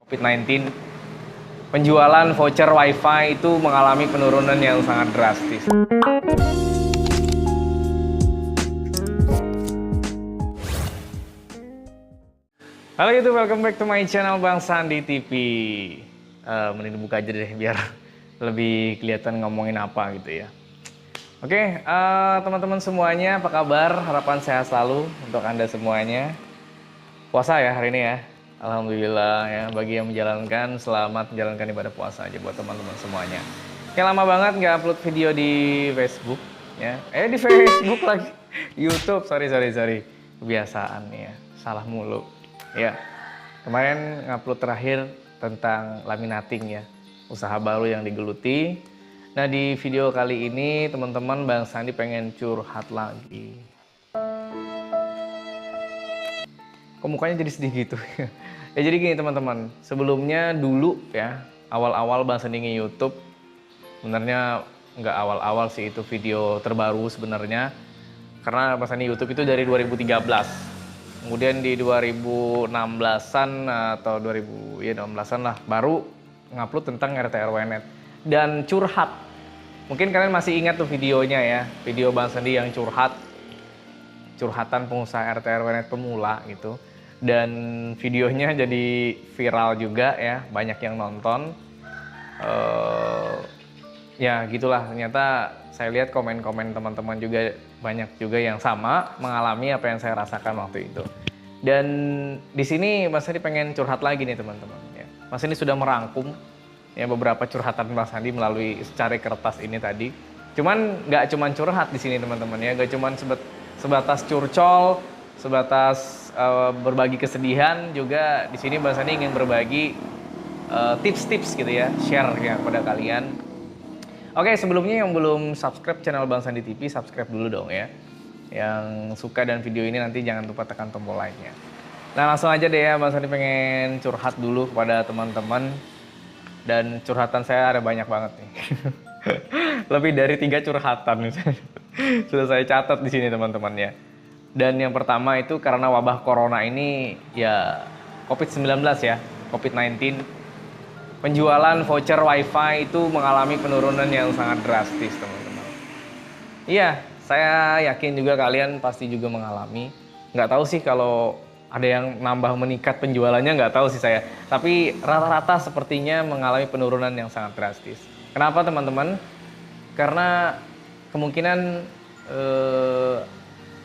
COVID-19, penjualan voucher WiFi itu mengalami penurunan yang sangat drastis. Halo YouTube, welcome back to my channel Bang Sandi TV. Mending buka aja deh biar lebih kelihatan ngomongin apa gitu ya. Oke, teman-teman semuanya, apa kabar? Harapan sehat selalu untuk Anda semuanya. Puasa ya hari ini ya. Alhamdulillah ya, bagi yang menjalankan, selamat menjalankan ibadah puasa aja buat teman-teman semuanya. Kayak lama banget nggak upload video di Facebook ya. Di Facebook lagi. YouTube, sorry. Kebiasaan ya, salah mulu. Ya, kemarin ngupload terakhir tentang laminating ya, usaha baru yang digeluti. Nah di video kali ini teman-teman Bang Sandi pengen curhat lagi. Kok mukanya jadi sedih gitu? Ya jadi gini teman-teman, sebelumnya dulu ya, awal-awal Bang Sandi nge-YouTube, sebenarnya nggak awal-awal sih, itu video terbaru sebenarnya. Karena Bang Sandi YouTube itu dari 2013. Kemudian di 2016-an atau 2016-an lah, baru ngupload tentang RT RW-Net. Dan curhat. Mungkin kalian masih ingat tuh videonya ya, video Bang Sandi yang curhatan pengusaha RT RW-Net pemula gitu. Dan videonya jadi viral juga ya, banyak yang nonton. Ya gitulah, ternyata saya lihat komen-komen teman-teman juga banyak juga yang sama mengalami apa yang saya rasakan waktu itu. Dan di sini Mas Sandi pengen curhat lagi nih teman-teman ya. Mas Sandi sudah merangkum ya beberapa curhatan Mas Sandi melalui secari kertas ini tadi. Cuman nggak cuman curhat di sini teman-teman ya, nggak cuman sebatas curcol, sebatas berbagi kesedihan, juga di sini Bang Sandi ingin berbagi tips-tips gitu ya, share ya kepada kalian. Oke, sebelumnya yang belum subscribe channel Bang Sandi TV, subscribe dulu dong ya. Yang suka dan video ini nanti jangan lupa tekan tombol like-nya. Nah langsung aja deh ya, Bang Sandi pengen curhat dulu kepada teman-teman. Dan curhatan saya ada banyak banget nih. Lebih dari 3 curhatan sudah saya catat di sini teman-teman ya. Dan yang pertama itu karena wabah corona ini ya, COVID-19 ya, COVID-19, penjualan voucher WiFi itu mengalami penurunan yang sangat drastis teman-teman. Iya, saya yakin juga kalian pasti juga mengalami. Nggak tahu sih kalau ada yang nambah meningkat penjualannya, nggak tahu sih saya. Tapi rata-rata sepertinya mengalami penurunan yang sangat drastis. Kenapa teman-teman? Karena kemungkinan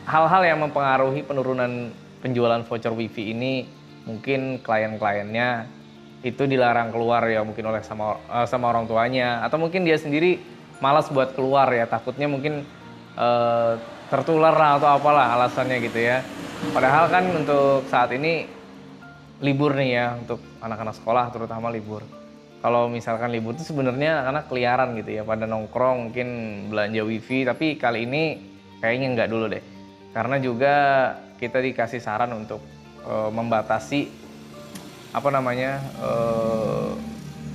hal-hal yang mempengaruhi penurunan penjualan voucher WiFi ini, mungkin klien-kliennya itu dilarang keluar ya, mungkin oleh sama orang tuanya, atau mungkin dia sendiri malas buat keluar ya, takutnya mungkin tertular lah atau apalah alasannya gitu ya. Padahal kan untuk saat ini libur nih ya, untuk anak-anak sekolah terutama libur. Kalau misalkan libur itu sebenarnya anak keliaran gitu ya, pada nongkrong mungkin belanja WiFi, tapi kali ini kayaknya nggak dulu deh. Karena juga kita dikasih saran untuk membatasi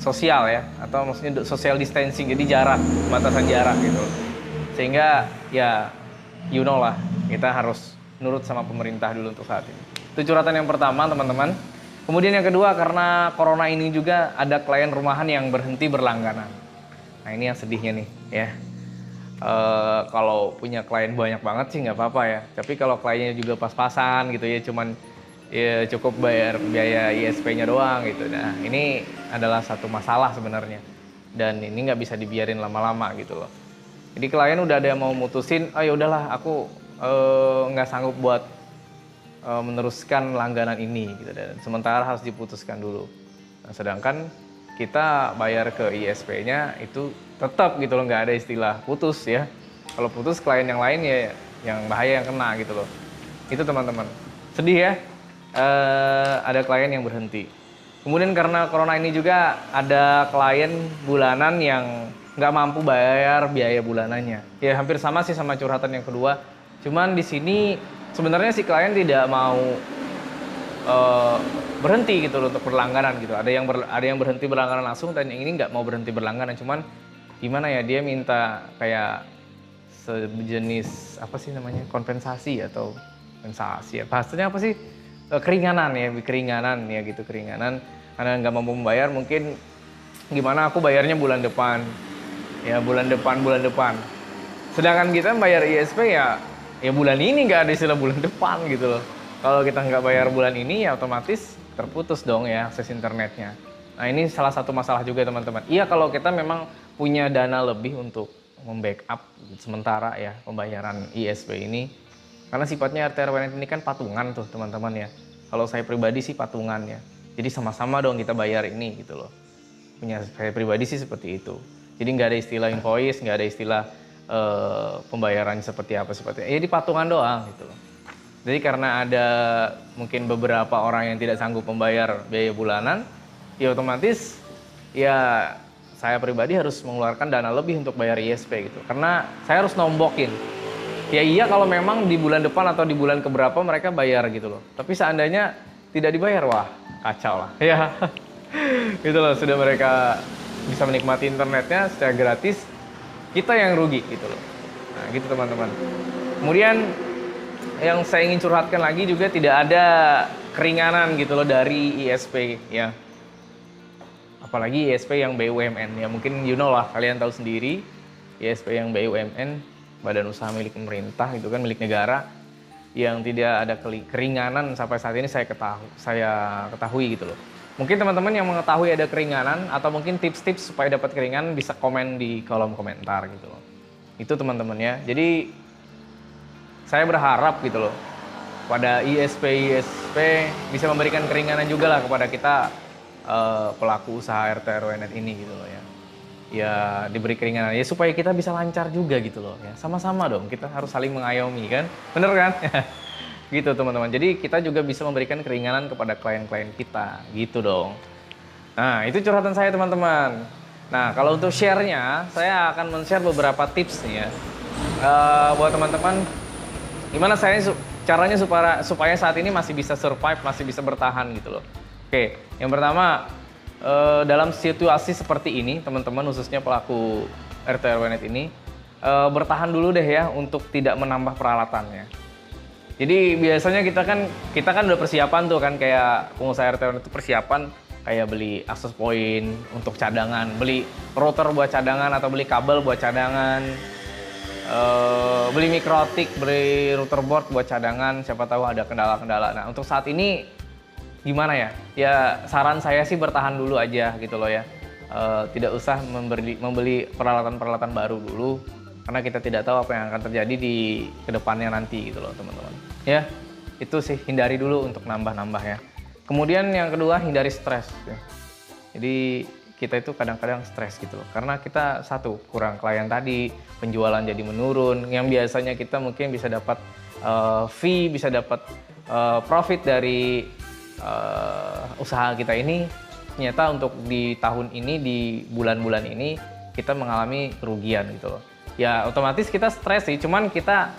sosial ya, atau maksudnya social distancing, jadi jarak, batasan jarak gitu. Sehingga ya you know lah, kita harus nurut sama pemerintah dulu untuk saat ini. Itu curhatan yang pertama teman-teman. Kemudian yang kedua, karena corona ini juga ada klien rumahan yang berhenti berlangganan. Nah ini yang sedihnya nih ya. Kalau punya klien banyak banget sih nggak apa-apa ya. Tapi kalau kliennya juga pas-pasan gitu ya, cuman ya cukup bayar biaya ISP-nya doang gitu. Nah ini adalah satu masalah sebenarnya. Dan ini nggak bisa dibiarin lama-lama gitu loh. Jadi klien udah ada yang mau mutusin, oh ya udahlah aku nggak sanggup buat meneruskan langganan ini gitu, dan sementara harus diputuskan dulu. Nah, sedangkan kita bayar ke ISP-nya itu tetap gitu loh, nggak ada istilah putus ya. Kalau putus klien yang lain ya yang bahaya yang kena gitu loh. Itu teman-teman. Sedih ya, ada klien yang berhenti. Kemudian karena corona ini juga ada klien bulanan yang nggak mampu bayar biaya bulanannya. Ya hampir sama sih sama curhatan yang kedua. Cuman di sini sebenarnya si klien tidak mau berhenti gitu loh untuk berlangganan gitu. Ada yang berhenti berlangganan langsung, dan yang ini nggak mau berhenti berlangganan. Cuman gimana ya, dia minta kayak sejenis apa sih namanya, kompensasi atau bahasanya apa sih, keringanan ya gitu, keringanan karena nggak mampu membayar, mungkin gimana aku bayarnya bulan depan. Ya bulan depan. Sedangkan kita bayar ISP ya bulan ini, nggak ada istilah bulan depan gitu loh. Kalau kita nggak bayar bulan ini ya otomatis terputus dong ya akses internetnya. Nah ini salah satu masalah juga teman-teman. Iya kalau kita memang punya dana lebih untuk membackup sementara ya pembayaran ISP ini. Karena sifatnya RT RW ini kan patungan tuh teman-teman ya. Kalau saya pribadi sih patungan ya. Jadi sama-sama dong kita bayar ini gitu loh. Punya saya pribadi sih seperti itu. Jadi nggak ada istilah invoice, nggak ada istilah pembayaran seperti apa ya di patungan doang gitu loh. Jadi karena ada mungkin beberapa orang yang tidak sanggup membayar biaya bulanan, ya otomatis ya saya pribadi harus mengeluarkan dana lebih untuk bayar ISP gitu. Karena saya harus nombokin. Ya iya kalau memang di bulan depan atau di bulan keberapa mereka bayar gitu loh. Tapi seandainya tidak dibayar, wah kacau lah. Ya gitu loh, sudah mereka bisa menikmati internetnya secara gratis, kita yang rugi gitu loh. Nah gitu teman-teman. Kemudian yang saya ingin curhatkan lagi juga tidak ada keringanan gitu loh dari ISP ya. Apalagi ISP yang BUMN ya, mungkin you know lah, kalian tahu sendiri ISP yang BUMN, badan usaha milik pemerintah itu kan milik negara, yang tidak ada keringanan sampai saat ini saya ketahui gitu loh. Mungkin teman-teman yang mengetahui ada keringanan atau mungkin tips-tips supaya dapat keringanan bisa komen di kolom komentar gitu loh. Itu teman-teman ya. Jadi saya berharap gitu loh pada ISP bisa memberikan keringanan juga lah kepada kita pelaku usaha RT RW-net ini gitu loh ya. Ya diberi keringanan ya supaya kita bisa lancar juga gitu loh ya. Sama-sama dong, kita harus saling mengayomi kan. Bener kan? Gitu teman-teman. Jadi kita juga bisa memberikan keringanan kepada klien-klien kita gitu dong. Nah itu curhatan saya teman-teman. Nah kalau untuk share-nya saya akan men-share beberapa tips nih ya buat teman-teman. Gimana caranya supaya saat ini masih bisa survive, masih bisa bertahan gitu loh. Oke, yang pertama dalam situasi seperti ini teman-teman, khususnya pelaku RT RW-net ini bertahan dulu deh ya untuk tidak menambah peralatannya. Jadi biasanya kita kan udah persiapan tuh kan, kayak pengusaha RT RW itu persiapan kayak beli access point untuk cadangan, beli router buat cadangan atau beli kabel buat cadangan, beli mikrotik, beli router board buat cadangan, siapa tahu ada kendala-kendala. Nah untuk saat ini gimana ya? Ya saran saya sih bertahan dulu aja gitu loh ya. Tidak usah membeli peralatan-peralatan baru dulu, karena kita tidak tahu apa yang akan terjadi di kedepannya nanti gitu loh teman-teman. Ya, itu sih hindari dulu untuk nambah-nambah ya. Kemudian yang kedua, hindari stres ya. Jadi kita itu kadang-kadang stres gitu loh, karena kita kurang klien tadi, penjualan jadi menurun, yang biasanya kita mungkin bisa dapat fee, bisa dapat profit dari usaha kita ini, ternyata untuk di tahun ini, di bulan-bulan ini kita mengalami kerugian gitu loh. Ya otomatis kita stres sih, cuman kita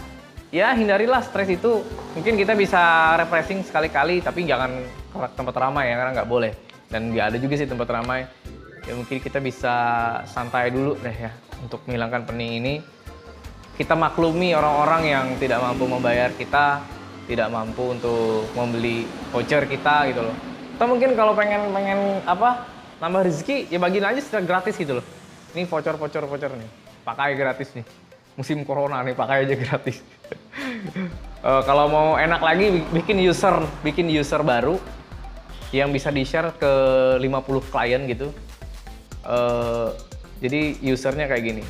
ya hindarilah stres itu. Mungkin kita bisa refreshing sekali-kali, tapi jangan ke tempat ramai ya, karena nggak boleh. Dan nggak ada juga sih tempat ramai. Ya mungkin kita bisa santai dulu deh ya, untuk menghilangkan pening ini. Kita maklumi orang-orang yang tidak mampu membayar kita, tidak mampu untuk membeli voucher kita gitu loh. Atau mungkin kalau pengen nambah rezeki, ya bagiin aja secara gratis gitu loh. Ini voucher nih, pakai gratis nih. Musim corona nih, pakai aja gratis. Kalau mau enak lagi, bikin user baru yang bisa di-share ke 50 klien gitu. Jadi usernya kayak gini,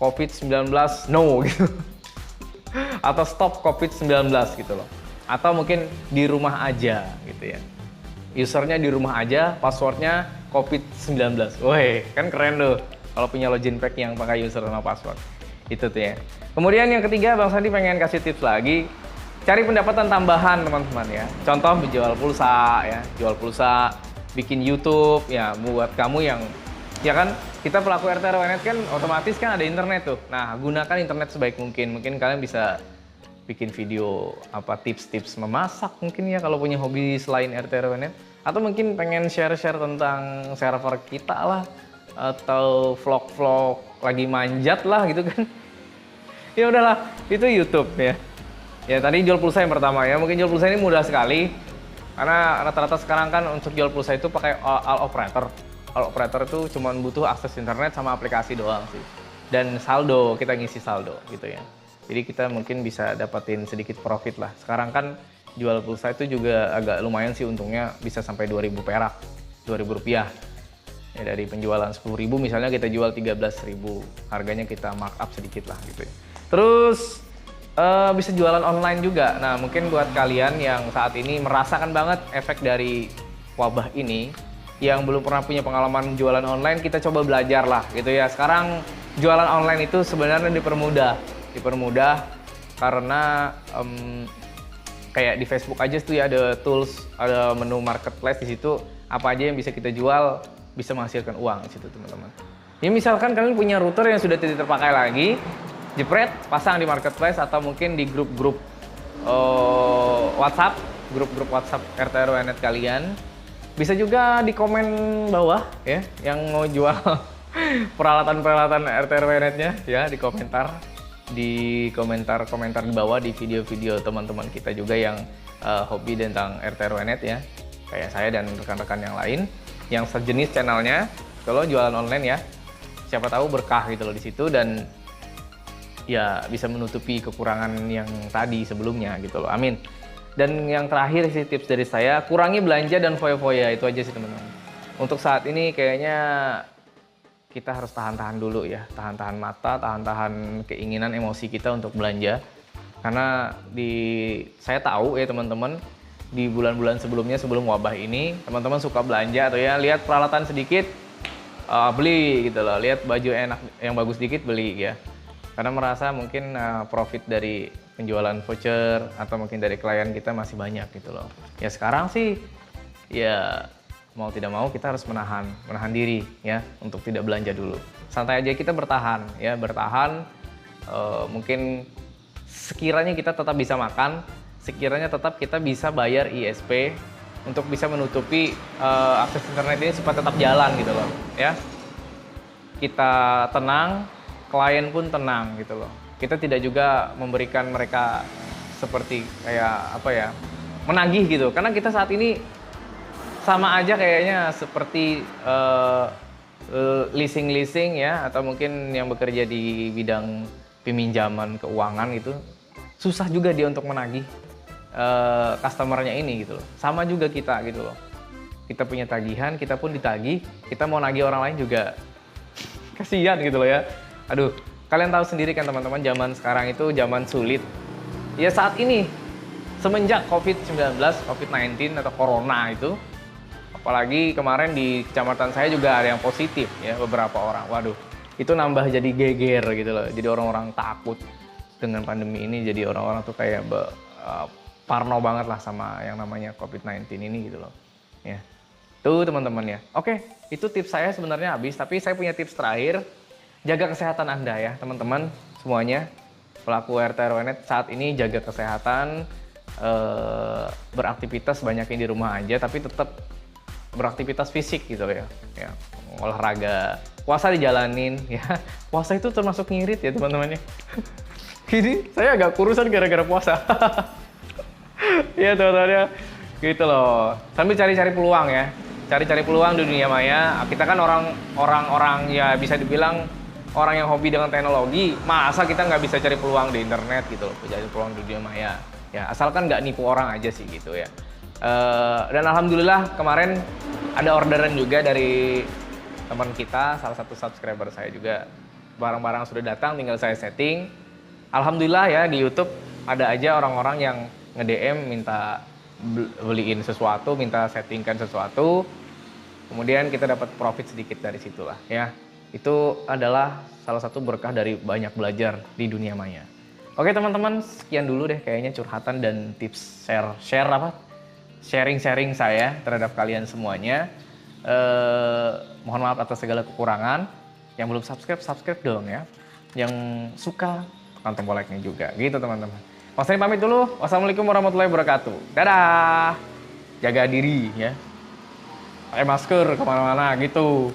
COVID-19 no gitu. Atau stop COVID-19 gitu loh. Atau mungkin di rumah aja gitu ya. Usernya di rumah aja, passwordnya COVID-19. Woi, kan keren tuh kalau punya login pack yang pakai user sama password. Itu tuh ya. Kemudian yang ketiga, Bang Sandi pengen kasih tips lagi. Cari pendapatan tambahan teman-teman ya. Contoh menjual pulsa ya, jual pulsa, bikin YouTube ya, buat kamu yang ya kan kita pelaku RT RW-net kan otomatis kan ada internet tuh. Nah, gunakan internet sebaik mungkin. Mungkin kalian bisa bikin video tips-tips memasak mungkin ya kalau punya hobi selain RT RW-net, atau mungkin pengen share-share tentang server kita lah, atau vlog-vlog lagi manjat lah gitu kan. Ya udahlah, itu YouTube ya. Ya tadi jual pulsa yang pertama ya. Mungkin jual pulsa ini mudah sekali. Karena rata-rata sekarang kan untuk jual pulsa itu pakai all operator. All operator itu cuma butuh akses internet sama aplikasi doang sih. Dan saldo, kita ngisi saldo gitu ya. Jadi kita mungkin bisa dapatin sedikit profit lah. Sekarang kan jual pulsa itu juga agak lumayan sih untungnya, bisa sampai 2.000 perak, 2.000 rupiah. Ya, dari penjualan 10.000 misalnya kita jual 13.000, harganya kita markup sedikit lah gitu ya. Terus bisa jualan online juga. Nah, mungkin buat kalian yang saat ini merasakan banget efek dari wabah ini, yang belum pernah punya pengalaman jualan online, kita coba belajar lah gitu ya. Sekarang jualan online itu sebenarnya dipermudah karena kayak di Facebook aja tuh ya ada tools, ada menu marketplace di situ, apa aja yang bisa kita jual bisa menghasilkan uang di situ teman-teman. Ya misalkan kalian punya router yang sudah tidak terpakai lagi, jepret, pasang di marketplace atau mungkin di grup-grup WhatsApp, grup-grup WhatsApp RT RW.net kalian. Bisa juga di komen bawah ya, yang mau jual peralatan-peralatan RT RW.net-nya ya, di komentar di bawah di video-video teman-teman kita juga yang hobi tentang RT RW.net ya, kayak saya dan rekan-rekan yang lain yang sejenis channelnya. Kalau jualan online ya, siapa tahu berkah gitu loh di situ, dan ya bisa menutupi kekurangan yang tadi sebelumnya gitu loh. Amin. Dan yang terakhir sih tips dari saya, kurangi belanja dan foya-foya, itu aja sih teman-teman. Untuk saat ini kayaknya kita harus tahan-tahan dulu ya, tahan-tahan mata, tahan-tahan keinginan emosi kita untuk belanja. Karena saya tahu ya teman-teman, di bulan-bulan sebelumnya, sebelum wabah ini, teman-teman suka belanja atau ya lihat peralatan sedikit, beli gitu loh, lihat baju enak yang bagus sedikit beli ya. Karena merasa mungkin profit dari penjualan voucher atau mungkin dari klien kita masih banyak gitu loh. Ya sekarang sih ya mau tidak mau kita harus menahan diri ya untuk tidak belanja dulu. Santai aja, kita bertahan ya, mungkin sekiranya kita tetap bisa makan, sekiranya tetap kita bisa bayar ISP untuk bisa menutupi akses internet ini supaya tetap jalan gitu loh ya. Kita tenang, klien pun tenang gitu loh. Kita tidak juga memberikan mereka seperti kayak apa ya, menagih gitu. Karena kita saat ini sama aja kayaknya seperti leasing ya, atau mungkin yang bekerja di bidang peminjaman keuangan itu susah juga dia untuk menagih customernya ini gitu loh. Sama juga kita gitu loh. Kita punya tagihan, kita pun ditagih, kita mau nagih orang lain juga kasihan gitu loh ya. Aduh, kalian tahu sendiri kan teman-teman, zaman sekarang itu zaman sulit. Ya saat ini, semenjak COVID-19, COVID-19 atau Corona itu, apalagi kemarin di kecamatan saya juga ada yang positif ya, beberapa orang. Waduh, itu nambah jadi geger gitu loh. Jadi orang-orang takut dengan pandemi ini, jadi orang-orang tuh kayak parno banget lah sama yang namanya COVID-19 ini gitu loh. Ya. Tuh teman-teman ya. Oke, itu tips saya sebenarnya habis, tapi saya punya tips terakhir. Jaga kesehatan Anda ya teman-teman semuanya. Pelaku RT RW.net saat ini jaga kesehatan, beraktivitas banyakin di rumah aja, tapi tetap beraktivitas fisik gitu ya. Olahraga, puasa dijalanin ya. Puasa itu termasuk ngirit ya teman-teman ya. Ini saya agak kurusan gara-gara puasa. Ya teman-teman ya, gitu loh. Sambil cari-cari peluang ya. Cari-cari peluang di dunia maya. Kita kan orang-orang ya bisa dibilang orang yang hobi dengan teknologi, masa kita nggak bisa cari peluang di internet gitu loh, cari peluang di dunia maya. Ya, asalkan nggak nipu orang aja sih gitu ya. Dan alhamdulillah kemarin ada orderan juga dari teman kita, salah satu subscriber saya juga. Barang-barang sudah datang, tinggal saya setting. Alhamdulillah ya di YouTube ada aja orang-orang yang nge-DM minta beliin sesuatu, minta settingkan sesuatu. Kemudian kita dapat profit sedikit dari situlah ya. Itu adalah salah satu berkah dari banyak belajar di dunia maya. Oke teman-teman, sekian dulu deh kayaknya curhatan dan tips sharing saya terhadap kalian semuanya. Mohon maaf atas segala kekurangan. Yang belum subscribe dong ya. Yang suka, tekan tombol like-nya juga. Gitu teman-teman. Mas Rani pamit dulu. Wassalamualaikum warahmatullahi wabarakatuh. Dadah. Jaga diri ya. Pakai masker kemana-mana gitu.